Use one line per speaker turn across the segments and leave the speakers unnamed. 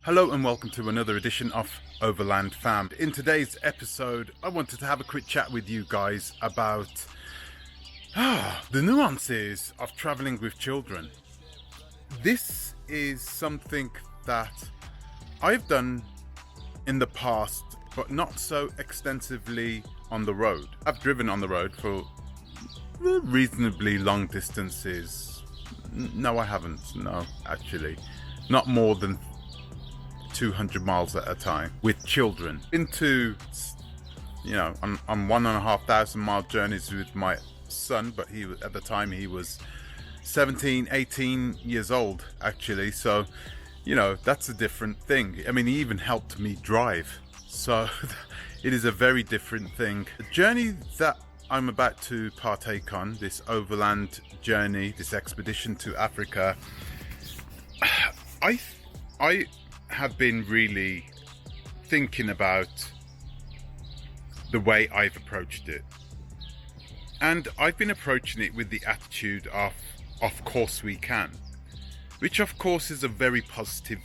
Hello and welcome to another edition of Overland Fam. In today's episode, I wanted to have a quick chat with you guys about the nuances of traveling with children. This is something that I've done in the past, but not so extensively on the road. I've driven on the road for reasonably long distances. No, I haven't. No, actually. Not more than 200 miles at a time with children. Into, on 1,500 mile journeys with my son, but he was, at the time he was 17, 18 years old actually. So, that's a different thing. I mean, he even helped me drive. So it is a very different thing. The journey that I'm about to partake on, this overland journey, this expedition to Africa, I have been really thinking about the way I've approached it. And I've been approaching it with the attitude of course we can, which of course is a very positive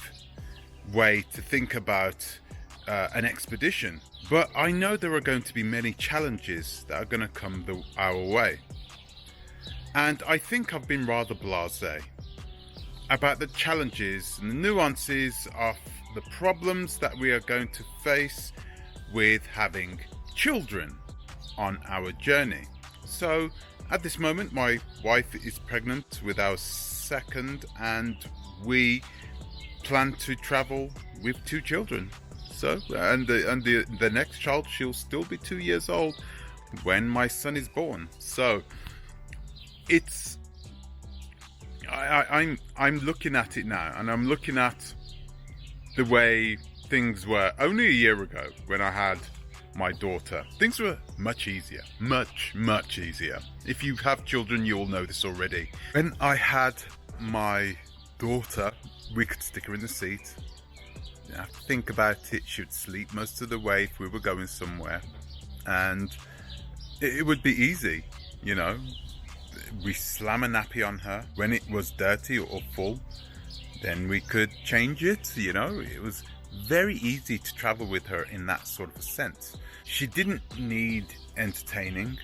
way to think about an expedition. But I know there are going to be many challenges that are going to come our way. And I think I've been rather blasé about the challenges and the nuances of the problems that we are going to face with having children on our journey. So at this moment, my wife is pregnant with our second, and we plan to travel with two children. So, and the next child, she'll still be 2 years old when my son is born. So it's, I'm looking at it now, and I'm looking at the way things were only a year ago when I had my daughter. Things were much easier, much easier. If you have children, you'll know this already. When I had my daughter, we could stick her in the seat. You have to think about it. She would sleep most of the way if we were going somewhere, and it would be easy, We slam a nappy on her when it was dirty or full, then we could change it. It was very easy to travel with her in that sort of a sense. She didn't need entertaining.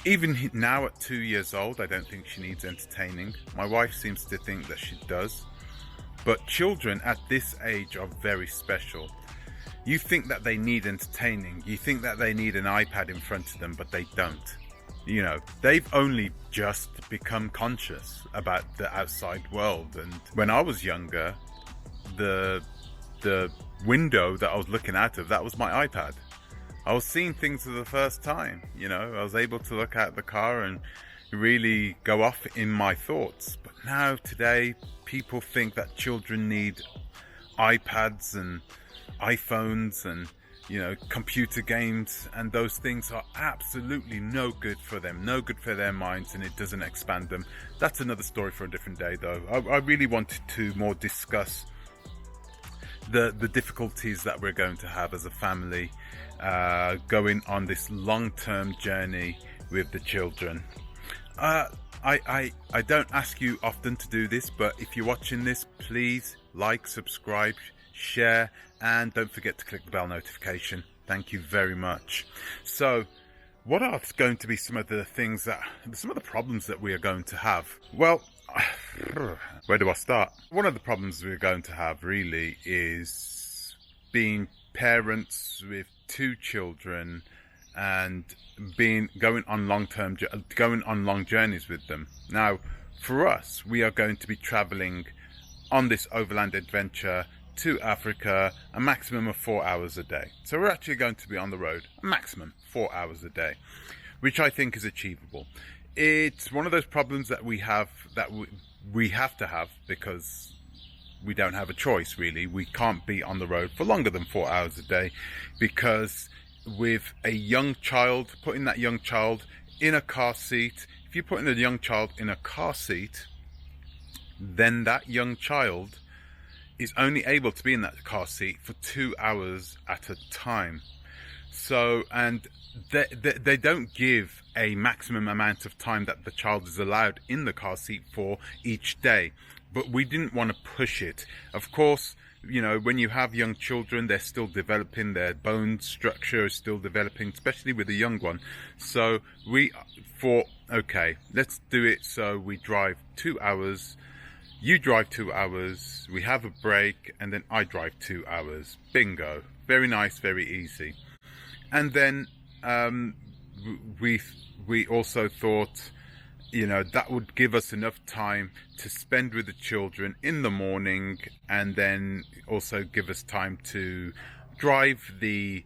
Even now at 2 years old, I don't think she needs entertaining. My wife seems to think that she does. But children at this age are very special. You think that they need entertaining. You think that they need an iPad in front of them, but they don't. They've only just become conscious about the outside world. And when I was younger, the window that I was looking out of, that was my iPad. I was seeing things for the first time. I was able to look out the car and really go off in my thoughts. But now, today, people think that children need iPads and iPhones and computer games, and those things are absolutely no good for them, no good for their minds, and it doesn't expand them. That's another story for a different day, though. I really wanted to more discuss the difficulties that we're going to have as a family going on this long-term journey with the children. I don't ask you often to do this, but if you're watching this, please like, subscribe, share, and don't forget to click the bell notification. Thank you very much. So, what are going to be some of the problems that we are going to have? Well, where do I start? One of the problems we're going to have really is being parents with two children and going on long journeys with them. Now, for us, we are going to be traveling on this overland adventure to Africa a maximum of 4 hours a day. So we're actually going to be on the road a maximum 4 hours a day, which I think is achievable. It's one of those problems that we have to have because we don't have a choice, really. We can't be on the road for longer than 4 hours a day, because with a young child, putting that young child in a car seat, if you're putting a young child in a car seat, then that young child is only able to be in that car seat for 2 hours at a time. So, and they don't give a maximum amount of time that the child is allowed in the car seat for each day. But we didn't want to push it. Of course, you know, when you have young children, they're still developing, their bone structure is still developing, especially with a young one. So we thought, okay, let's do it. So we drive 2 hours, you drive 2 hours, we have a break, and then I drive 2 hours. Bingo. Very nice, very easy. And then we also thought, you know, that would give us enough time to spend with the children in the morning, and then also give us time to drive the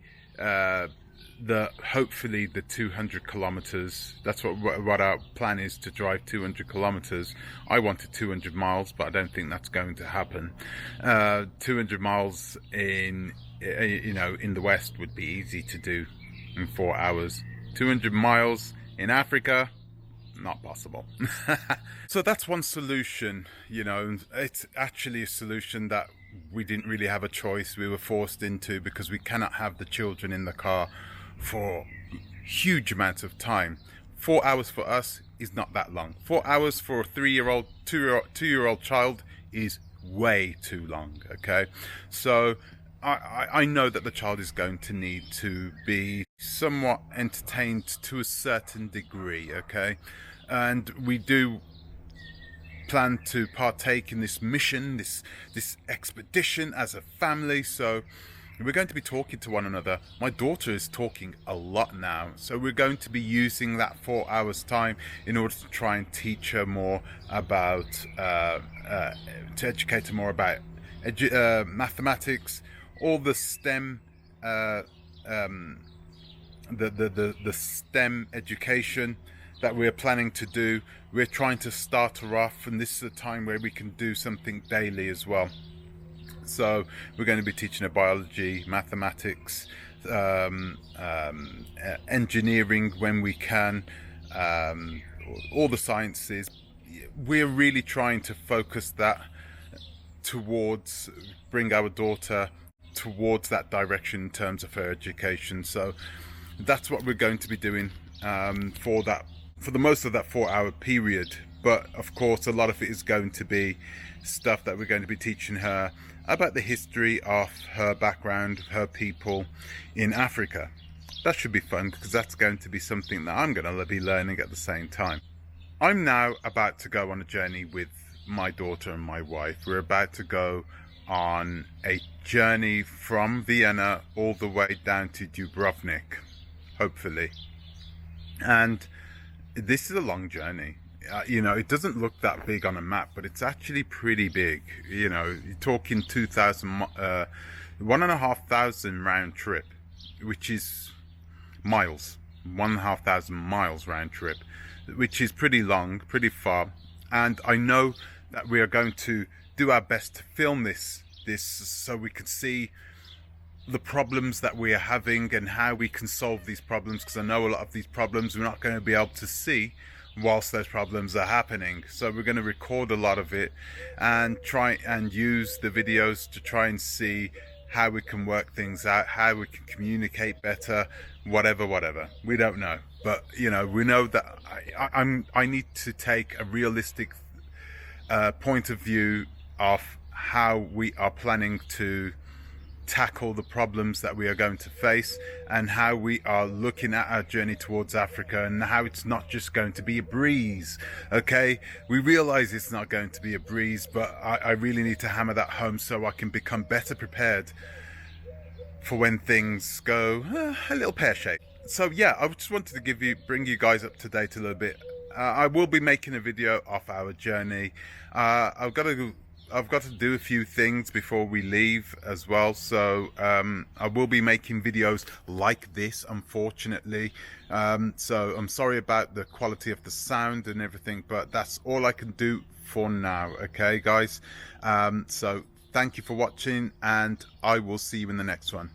hopefully the 200 kilometers. That's what our plan is, to drive 200 kilometers. I wanted 200 miles, but I don't think that's going to happen. 200 miles in, you know, in the West would be easy to do in 4 hours. 200 miles in Africa, not possible. So that's one solution. You know, it's actually a solution that we didn't really have a choice. We were forced into, because we cannot have the children in the car for huge amounts of time. 4 hours for us is not that long. 4 hours for a 3-year-old, 2-year-old child is way too long. Okay, so I know that the child is going to need to be somewhat entertained to a certain degree, okay? And we do plan to partake in this mission, this expedition as a family. So we're going to be talking to one another. My daughter is talking a lot now, so we're going to be using that 4 hours time in order to try and teach her more about, to educate her more about mathematics, all the STEM, the STEM education that we're planning to do. We're trying to start her off, and this is a time where we can do something daily as well. So we're going to be teaching her biology, mathematics, engineering when we can, all the sciences. We're really trying to focus that towards, bring our daughter towards that direction in terms of her education. So that's what we're going to be doing for the most of that 4 hour period. But of course, a lot of it is going to be stuff that we're going to be teaching her about the history of her background, her people in Africa. That should be fun, because that's going to be something that I'm going to be learning at the same time. I'm now about to go on a journey with my daughter and my wife. We're about to go on a journey from Vienna all the way down to Dubrovnik, hopefully. And this is a long journey. You know, it doesn't look that big on a map, but it's actually pretty big. You know, you're talking 1,500 round trip, which is miles, 1,500 miles round trip, which is pretty long, pretty far. And I know that we are going to do our best to film this so we can see the problems that we are having and how we can solve these problems, because I know a lot of these problems we're not going to be able to see whilst those problems are happening. So we're going to record a lot of it and try and use the videos to try and see how we can work things out, how we can communicate better, whatever. We don't know, but you know, we know that I need to take a realistic point of view of how we are planning to tackle the problems that we are going to face, and how we are looking at our journey towards Africa, and how it's not just going to be a breeze. Okay, we realize it's not going to be a breeze, but I really need to hammer that home so I can become better prepared for when things go a little pear-shaped. So yeah, I just wanted to bring you guys up to date a little bit. I will be making a video of our journey. I've got to do a few things before we leave as well, so I will be making videos like this, unfortunately. So I'm sorry about the quality of the sound and everything, but that's all I can do for now. Okay guys, so thank you for watching, and I will see you in the next one.